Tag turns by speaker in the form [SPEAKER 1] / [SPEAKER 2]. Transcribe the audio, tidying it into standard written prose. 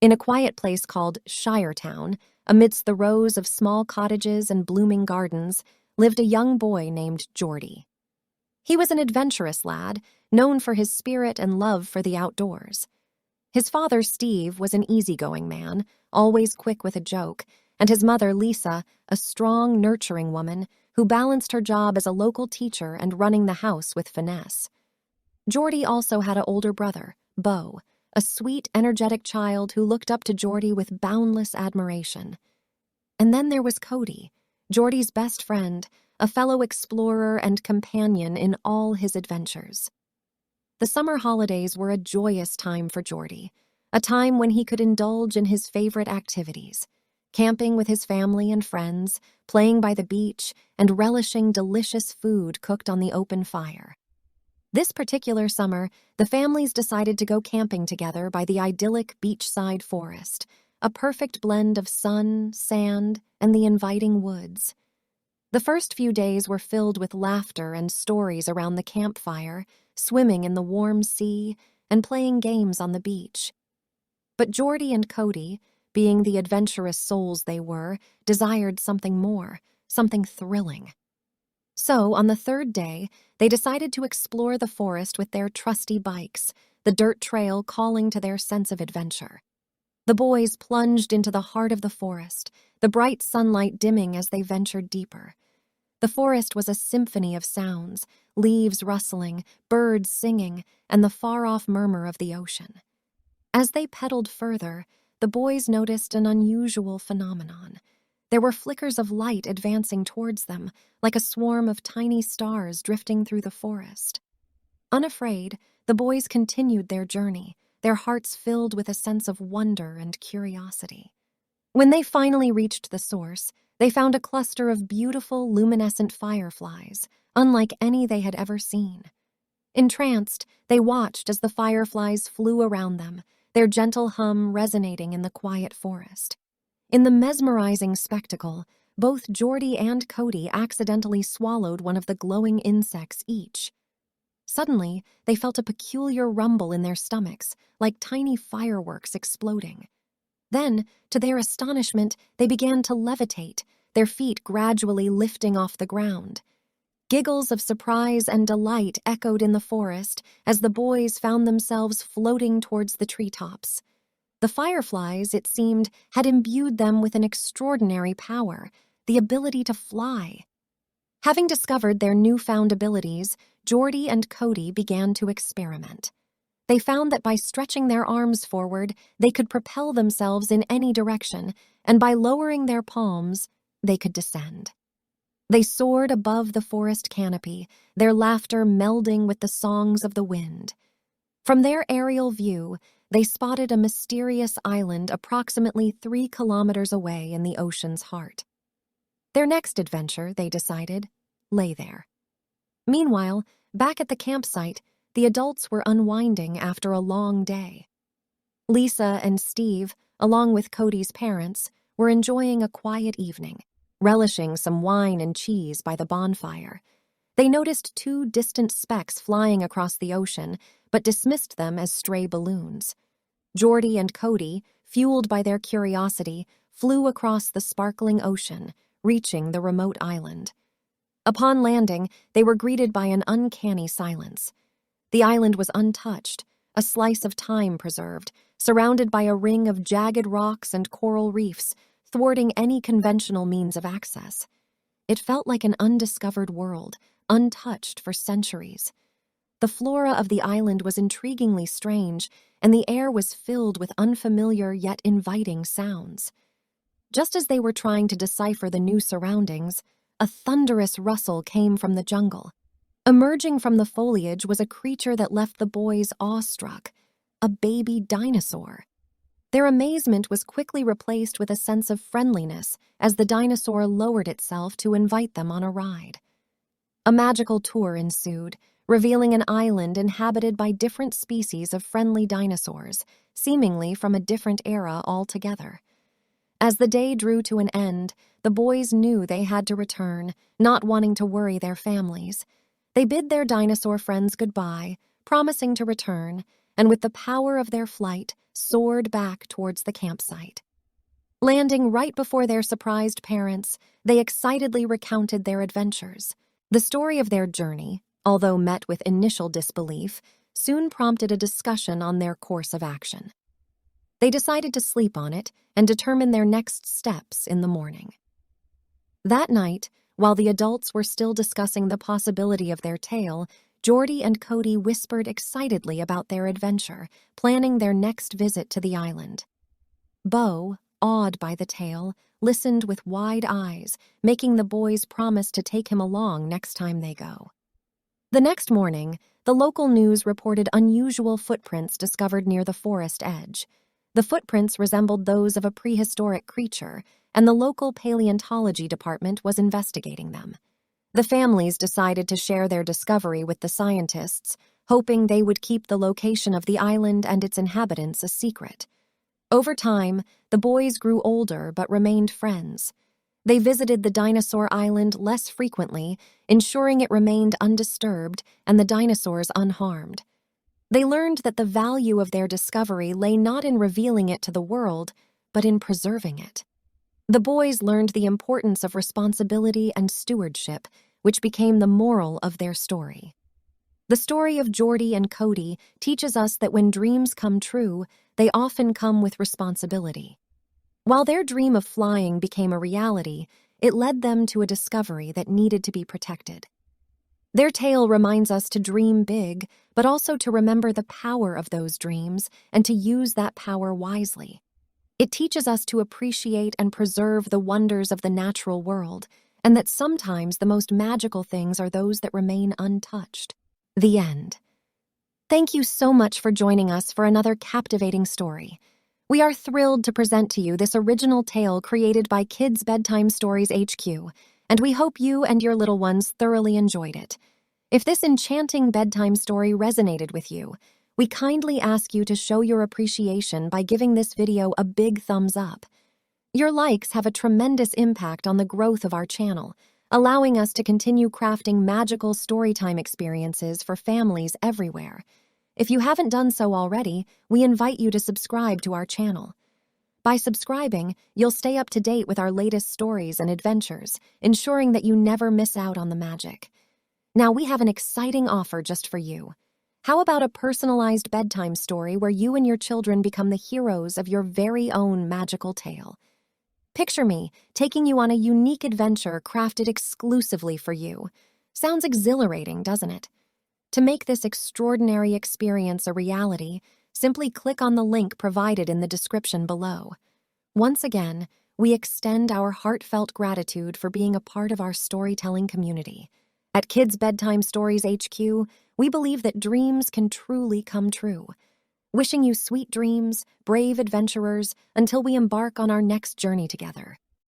[SPEAKER 1] In a quiet place called Shiretown, amidst the rows of small cottages and blooming gardens, lived a young boy named Geordie. He was an adventurous lad, known for his spirit and love for the outdoors. His father, Steve, was an easygoing man, always quick with a joke, and his mother, Lisa, a strong, nurturing woman who balanced her job as a local teacher and running the house with finesse. Geordie also had an older brother, Beau, a sweet, energetic child who looked up to Geordie with boundless admiration. And then there was Cody, Geordie's best friend, a fellow explorer and companion in all his adventures. The summer holidays were a joyous time for Geordie, a time when he could indulge in his favorite activities, camping with his family and friends, playing by the beach, and relishing delicious food cooked on the open fire. This particular summer, the families decided to go camping together by the idyllic beachside forest, a perfect blend of sun, sand, and the inviting woods. The first few days were filled with laughter and stories around the campfire, swimming in the warm sea, and playing games on the beach. But Geordie and Cody, being the adventurous souls they were, desired something more, something thrilling. So, on the third day, they decided to explore the forest with their trusty bikes, the dirt trail calling to their sense of adventure. The boys plunged into the heart of the forest, the bright sunlight dimming as they ventured deeper. The forest was a symphony of sounds, leaves rustling, birds singing, and the far-off murmur of the ocean. As they pedaled further, the boys noticed an unusual phenomenon. There were flickers of light advancing towards them, like a swarm of tiny stars drifting through the forest. Unafraid, the boys continued their journey, their hearts filled with a sense of wonder and curiosity. When they finally reached the source, they found a cluster of beautiful, luminescent fireflies, unlike any they had ever seen. Entranced, they watched as the fireflies flew around them, their gentle hum resonating in the quiet forest. In the mesmerizing spectacle, both Geordie and Cody accidentally swallowed one of the glowing insects each. Suddenly, they felt a peculiar rumble in their stomachs, like tiny fireworks exploding. Then, to their astonishment, they began to levitate, their feet gradually lifting off the ground. Giggles of surprise and delight echoed in the forest as the boys found themselves floating towards the treetops. The fireflies, it seemed, had imbued them with an extraordinary power, the ability to fly. Having discovered their newfound abilities, Geordie and Cody began to experiment. They found that by stretching their arms forward, they could propel themselves in any direction, and by lowering their palms, they could descend. They soared above the forest canopy, their laughter melding with the songs of the wind. From their aerial view, they spotted a mysterious island approximately 3 kilometers away in the ocean's heart. Their next adventure, they decided, lay there. Meanwhile, back at the campsite, the adults were unwinding after a long day. Lisa and Steve, along with Cody's parents, were enjoying a quiet evening, relishing some wine and cheese by the bonfire. They noticed 2 distant specks flying across the ocean, but dismissed them as stray balloons. Geordie and Cody, fueled by their curiosity, flew across the sparkling ocean, reaching the remote island. Upon landing, they were greeted by an uncanny silence. The island was untouched, a slice of time preserved, surrounded by a ring of jagged rocks and coral reefs, thwarting any conventional means of access. It felt like an undiscovered world, untouched for centuries. The flora of the island was intriguingly strange, and the air was filled with unfamiliar yet inviting sounds. Just as they were trying to decipher the new surroundings, a thunderous rustle came from the jungle. Emerging from the foliage was a creature that left the boys awestruck, a baby dinosaur. Their amazement was quickly replaced with a sense of friendliness as the dinosaur lowered itself to invite them on a ride. A magical tour ensued, revealing an island inhabited by different species of friendly dinosaurs, seemingly from a different era altogether. As the day drew to an end, the boys knew they had to return, not wanting to worry their families. They bid their dinosaur friends goodbye, promising to return, and with the power of their flight, soared back towards the campsite. Landing right before their surprised parents, they excitedly recounted their adventures. The story of their journey, although met with initial disbelief, soon prompted a discussion on their course of action. They decided to sleep on it and determine their next steps in the morning. That night, while the adults were still discussing the possibility of their tale, Geordie and Cody whispered excitedly about their adventure, planning their next visit to the island. Bo, awed by the tale, listened with wide eyes, making the boys promise to take him along next time they go. The next morning, the local news reported unusual footprints discovered near the forest edge. The footprints resembled those of a prehistoric creature, and the local paleontology department was investigating them. The families decided to share their discovery with the scientists, hoping they would keep the location of the island and its inhabitants a secret. Over time, the boys grew older but remained friends. They visited the dinosaur island less frequently, ensuring it remained undisturbed and the dinosaurs unharmed. They learned that the value of their discovery lay not in revealing it to the world, but in preserving it. The boys learned the importance of responsibility and stewardship, which became the moral of their story. The story of Geordie and Cody teaches us that when dreams come true, they often come with responsibility. While their dream of flying became a reality, it led them to a discovery that needed to be protected. Their tale reminds us to dream big, but also to remember the power of those dreams and to use that power wisely. It teaches us to appreciate and preserve the wonders of the natural world, and that sometimes the most magical things are those that remain untouched. The end. Thank you so much for joining us for another captivating story. We are thrilled to present to you this original tale created by Kids Bedtime Stories HQ, and we hope you and your little ones thoroughly enjoyed it. If this enchanting bedtime story resonated with you, we kindly ask you to show your appreciation by giving this video a big thumbs up. Your likes have a tremendous impact on the growth of our channel, allowing us to continue crafting magical storytime experiences for families everywhere. If you haven't done so already, we invite you to subscribe to our channel. By subscribing, you'll stay up to date with our latest stories and adventures, ensuring that you never miss out on the magic. Now we have an exciting offer just for you. How about a personalized bedtime story where you and your children become the heroes of your very own magical tale? Picture me taking you on a unique adventure crafted exclusively for you. Sounds exhilarating, doesn't it? To make this extraordinary experience a reality, simply click on the link provided in the description below. Once again, we extend our heartfelt gratitude for being a part of our storytelling community. At Kids Bedtime Stories HQ, we believe that dreams can truly come true. Wishing you sweet dreams, brave adventurers, until we embark on our next journey together.